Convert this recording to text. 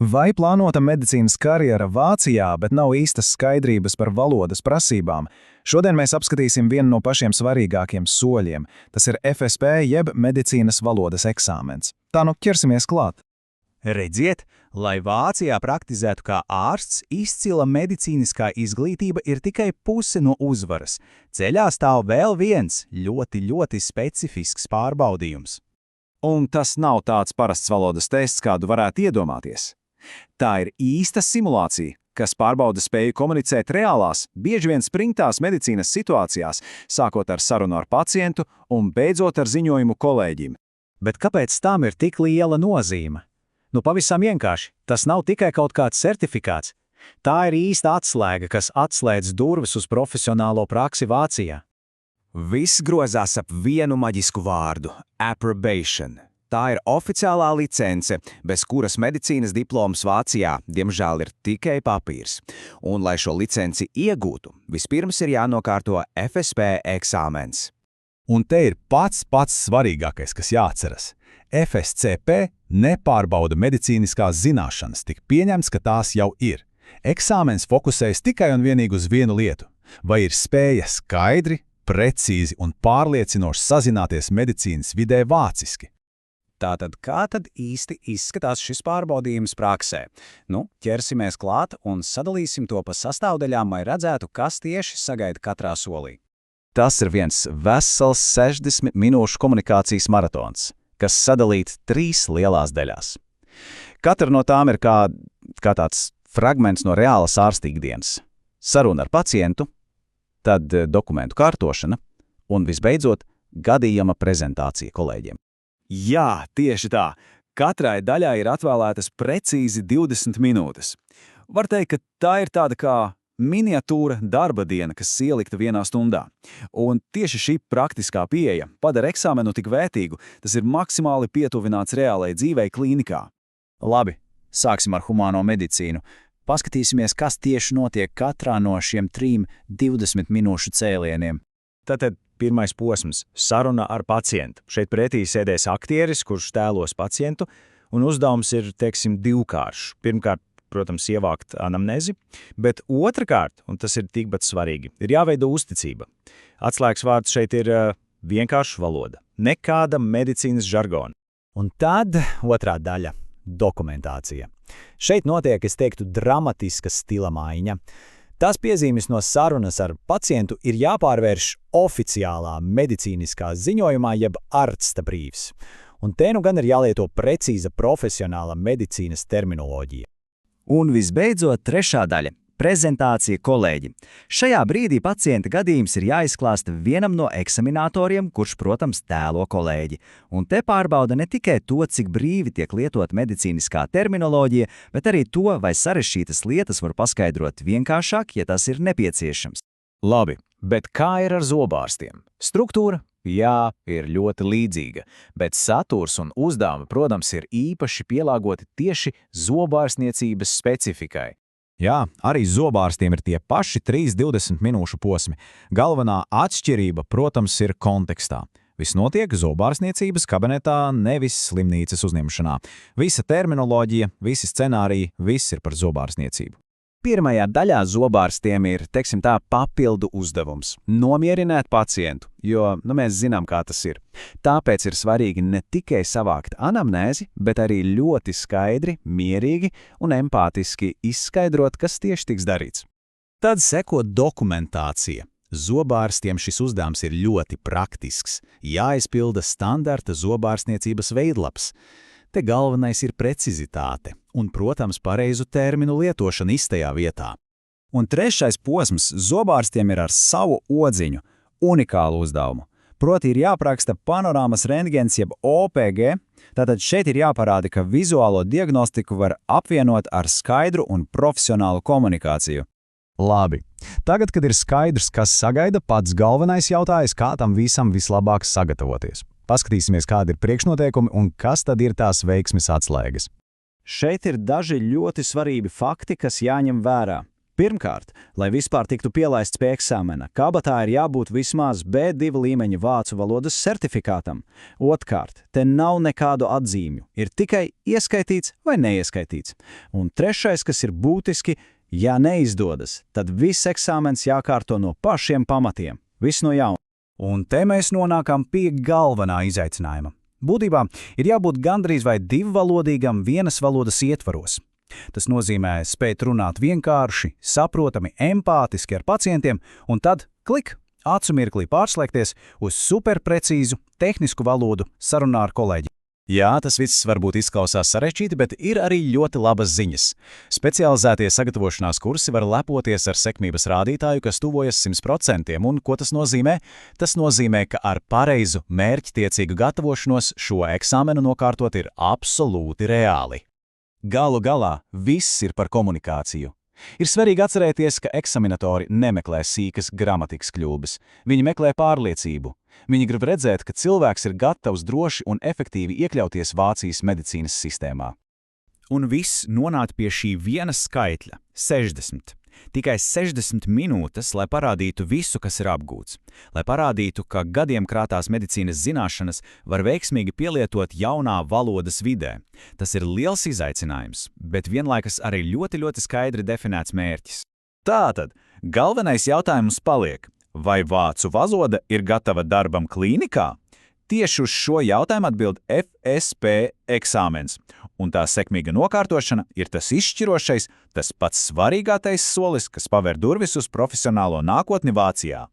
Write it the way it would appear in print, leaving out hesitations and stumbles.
Vai plānota medicīnas karjera Vācijā, bet nav īstas skaidrības par valodas prasībām? Šodien mēs apskatīsim vienu no pašiem svarīgākiem soļiem. Tas ir FSP jeb medicīnas valodas eksāmens. Tā nu ķersimies klāt. Redziet, lai Vācijā praktizētu kā ārsts, izcila medicīniskā izglītība ir tikai puse no uzvaras. Ceļā stāv vēl viens ļoti specifisks pārbaudījums. Un tas nav tāds parasts valodas tests, kādu varētu iedomāties. Tā ir īsta simulācija, kas pārbauda spēju komunicēt reālās, bieži vien springtās medicīnas situācijās, sākot ar sarunu ar pacientu un beidzot ar ziņojumu kolēģim. Bet kāpēc tam ir tik liela nozīme? Nu, pavisam vienkārši, tas nav tikai kaut kāds certifikāts. Tā ir īsta atslēga, kas atslēdz durvis uz profesionālo praksi Vācijā. Viss grozās ap vienu maģisku vārdu – approbation. Tā ir oficiālā licence, bez kuras medicīnas diploms Vācijā, diemžēl, ir tikai papīrs. Un, lai šo licenci iegūtu, vispirms ir jānokārto FSP eksāmens. Un te ir pats svarīgākais, kas jāatceras. FSCP nepārbauda medicīniskās zināšanas, tik pieņemts, ka tās jau ir. Eksāmens fokusējas tikai un vienīgi uz vienu lietu. Vai ir spēja skaidri, precīzi un pārliecinoši sazināties medicīnas vidē vāciski? Tātad, kā tad īsti izskatās šis pārbaudījums praksē? Nu, ķersimies klāt un sadalīsim to pa sastāvdaļām, lai redzētu, kas tieši sagaida katrā solī. Tas ir viens vesels 60 minūšu komunikācijas maratons, kas sadalīts 3 lielās daļās. Katra no tām ir kā tāds fragments no reālas ārsta ikdienas. Saruna ar pacientu, tad dokumentu kārtošana un, visbeidzot, gadījuma prezentācija kolēģiem. Jā, tieši tā. Katrai daļai ir atvēlētas precīzi 20 minūtes. Var teikt, ka tā ir tāda kā miniatūra darba diena, kas ielikta vienā stundā. Un tieši šī praktiskā pieeja padara eksāmenu tik vērtīgu, tas ir maksimāli pietuvināts reālai dzīvei klīnikā. Labi, sāksim ar humāno medicīnu. Paskatīsimies, kas tieši notiek katrā no šiem 3 20 minūšu cēlieniem. Tātad pirmais posms – saruna ar pacientu. Šeit pretī sēdēs aktieris, kurš tēlos pacientu, un uzdevums ir, divkāršs. Pirmkārt, protams, ievākt anamnezi, bet otrkārt, un tas ir tikpat svarīgi, ir jāveido uzticība. Atslēgas vārds šeit ir vienkārša valoda, nekāda medicīnas žargona. Un tad otrā daļa – dokumentācija. Šeit notiek, es teiktu, dramatiska stila maiņa. Tās piezīmes no sarunas ar pacientu ir jāpārvērš oficiālā medicīniskā ziņojumā jeb ārsta brīvs. Un te nu gan ir jālieto precīza profesionāla medicīnas terminoloģija. Un visbeidzot, trešā daļa – prezentācija kolēģi. Šajā brīdī pacienta gadījums ir jāizklāsta vienam no eksaminatoriem, kurš, protams, tēlo kolēģi. Un te pārbauda ne tikai to, cik brīvi tiek lietot medicīniskā terminoloģija, bet arī to, vai sarežģītas lietas var paskaidrot vienkāršāk, ja tas ir nepieciešams. Labi, bet kā ir ar zobārstiem? Struktūra? Jā, ir ļoti līdzīga, bet saturs un uzdevumi, protams, ir īpaši pielāgoti tieši zobārstniecības specifikai. Jā, arī zobārstiem ir tie paši 3 20 minūšu posmi. Galvenā atšķirība, protams, ir kontekstā. Viss notiek zobārstniecības kabinetā, nevis slimnīcas uzņemšanā. Visa terminoloģija, visi scenāriji, viss ir par zobārstniecību. Pirmajā daļā zobārstiem ir, papildu uzdevums – nomierināt pacientu, jo mēs zinām, kā tas ir. Tāpēc ir svarīgi ne tikai savākt anamnēzi, bet arī ļoti skaidri, mierīgi un empātiski izskaidrot, kas tieši tiks darīts. Tad seko dokumentācija. Zobārstiem šis uzdevums ir ļoti praktisks. Jāizpilda standarta zobārstniecības veidlaps. Te galvenais ir precizitāte un, protams, pareizu terminu lietošana īstajā vietā. Un trešais posms zobārstiem ir ar savu odziņu, unikālu uzdevumu. Proti ir jāapraksta panorāmas rentgens jeb OPG, tātad šeit ir jāparāda, ka vizuālo diagnostiku var apvienot ar skaidru un profesionālu komunikāciju. Labi. Tagad, kad ir skaidrs, kas sagaida, pats galvenais jautājums, kā tam visam vislabāk sagatavoties. Paskatīsimies, kādi ir priekšnoteikumi un kas tad ir tās veiksmes atslēgas. Šeit ir daži ļoti svarīgi fakti, kas jāņem vērā. Pirmkārt, lai vispār tiktu pielaists pie eksāmena, kabatā ir jābūt vismaz B2 līmeņa vācu valodas certifikātam. Otrkārt, te nav nekādu atzīmju, ir tikai ieskaitīts vai neieskaitīts. Un trešais, kas ir būtiski, ja neizdodas, tad viss eksāmens jākārto no pašiem pamatiem, viss no jauna. Un te mēs nonākam pie galvenā izaicinājuma. Būtībā ir jābūt gandrīz vai divvalodīgam vienas valodas ietvaros. Tas nozīmē spēt runāt vienkārši, saprotami, empātiski ar pacientiem, un tad, klik, acu mirklī pārslēgties uz superprecīzu, tehnisku valodu sarunā ar kolēģi. Jā, tas viss varbūt izklausās sarežģīti, bet ir arī ļoti labas ziņas. Specializētie sagatavošanās kursi var lepoties ar sekmības rādītāju, kas tuvojas 100%, un ko tas nozīmē? Tas nozīmē, ka ar pareizu, mērķtiecīgu gatavošanos šo eksāmenu nokārtot ir absolūti reāli. Galu galā viss ir par komunikāciju. Ir svarīgi atcerēties, ka eksaminatori nemeklē sīkas gramatikas kļūbes. Viņi meklē pārliecību. Viņi grib redzēt, ka cilvēks ir gatavs droši un efektīvi iekļauties Vācijas medicīnas sistēmā. Un viss nonāk pie šī viena skaitļa – 60. Tikai 60 minūtes, lai parādītu visu, kas ir apgūts. Lai parādītu, ka gadiem krātās medicīnas zināšanas var veiksmīgi pielietot jaunā valodas vidē. Tas ir liels izaicinājums, bet vienlaikus arī ļoti skaidri definēts mērķis. Tātad, galvenais jautājums paliek, vai vācu valoda ir gatava darbam klīnikā? Tieši uz šo jautājumu atbild FSP eksāmens, un tā sekmīga nokārtošana ir tas izšķirošais, tas pats svarīgākais solis, kas paver durvis uz profesionālo nākotni Vācijā.